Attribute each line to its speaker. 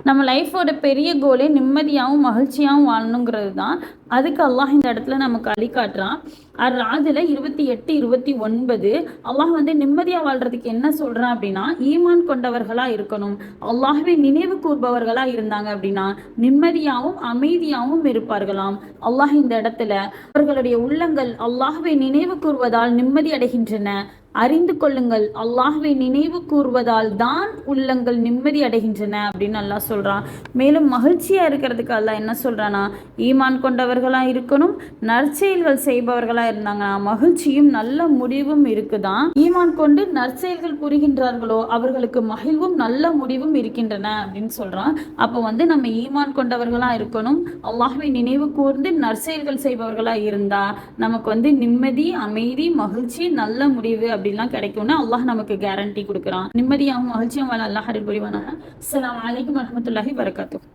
Speaker 1: நம்ம லைஃபோட பெரிய கோலே நிம்மதியாகவும் மகிழ்ச்சியாகவும் வாழணுங்கிறது தான். அதுக்கு அல்லாஹ் இந்த இடத்துல நமக்கு அழிகாட்டுறான். ராஜில் 28, 29 அல்லாஹ் நிம்மதியாக வாழ்றதுக்கு என்ன சொல்றான் அப்படின்னா, ஈமான் கொண்டவர்களாக இருக்கணும், அல்லாஹ்வை நினைவு கூர்பவர்களாக இருந்தாங்க அப்படின்னா நிம்மதியாகவும் அமைதியாகவும் இருப்பார்களாம். அல்லாஹ் இந்த இடத்துல அவர்களுடைய உள்ளங்கள் அல்லாஹ்வை நினைவு கூர்வதால் நிம்மதி அடைகின்றன. அறிந்து கொள்ளுங்கள், அல்லாஹ்வை நினைவு கூர்வதால் தான் உள்ளங்கள் நிம்மதி அடைகின்றன அப்படின்னு அல்லாஹ் சொல்றான். மேலும் மகிழ்ச்சியா இருக்கிறதுக்கு அல்லாஹ் என்ன சொல்றானா, ஈமான் கொண்டவர்களா இருக்கணும், நற்செயல்கள் செய்பவர்களா இருந்தாங்கன்னா மகிழ்ச்சியும் நல்ல முடிவும் இருக்குதான். ஈமான் கொண்டு நற்செயல்கள் புரிகின்றார்களோ அவர்களுக்கு மகிழ்வும் நல்ல முடிவும் இருக்கின்றன அப்படின்னு சொல்றான். அப்போ நம்ம ஈமான் கொண்டவர்களா இருக்கணும், அல்லாஹ்வை நினைவு கூர்ந்து நற்செயல்கள் செய்பவர்களா இருந்தா நமக்கு நிம்மதி, அமைதி, மகிழ்ச்சி, நல்ல முடிவு அப்படிலாம் கிடைக்கும்னு அல்லாஹ் நமக்கு கேரண்டி கொடுக்குறான். நிம்மதியாகவும் மகிழ்ச்சியும் வாழ அல்லாஹ் அருள் புரிவானாக. அஸ்ஸலாமு அலைக்கும் வரஹ்மத்துல்லாஹி வபரகாத்துஹு.